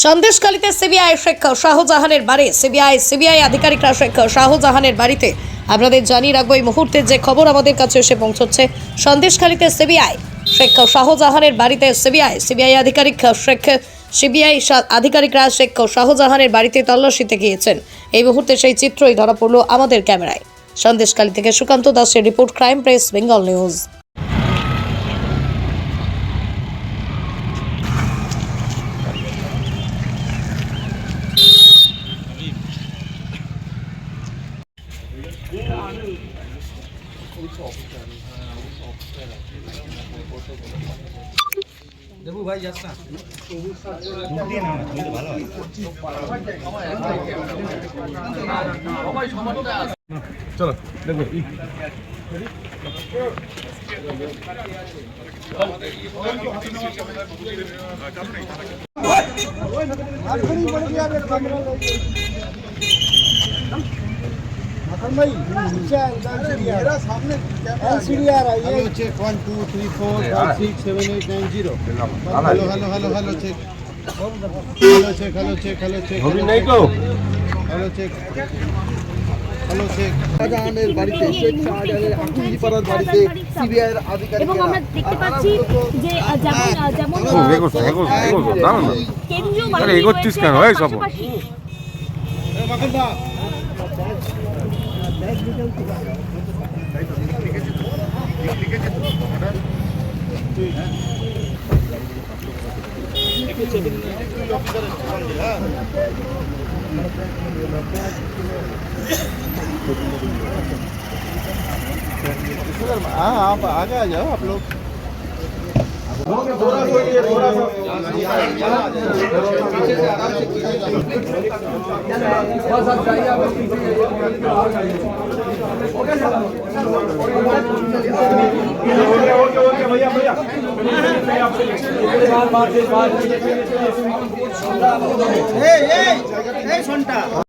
সন্দেশখালীতে CBI Sheikh শাহজাহানের বাড়ি CBI আধিকারিকরা শেখ শাহজাহানের বাড়িতে আপনাদের জানিয়ে রাখবো এই মুহূর্তে যে খবর আমাদের কাছে এসে পৌঁছচ্ছে। সন্দেশখালীতে সিবিআই শেখ শাহজাহানের বাড়িতে সিবিআই আধিকারিকরা শেখ শাহজাহানের বাড়িতে তল্লাশিতে গিয়েছেন। এই মুহূর্তে সেই চিত্রই ধরা পড়লো আমাদের ক্যামেরায়। সন্দেশখালী থেকে সুকান্ত দাসের report, crime press Bengal news. দেখো ভাই যাস না চলো দেখো मेरा सामने एलसीडी आ रहा है। Hello check 1 2 3 4 5 6 7 8 9 0। Hello hello hello hello check. Hello check hello check hello check. अभी नहीं को हेलो चेक हेलो चेक। শাহজাহানের বাড়িতে শেখ শাহজাহানের আকুলিপাড়ার বাড়িতে সিবিআই এর আধিকারিক এবং আমরা দেখতে পাচ্ছি যে যেমন কেন্দ্রীয় বাহিনী এগোচ্ছিস কেন এই সব हाँ आप आगे आ जाओ आप लोग। भैया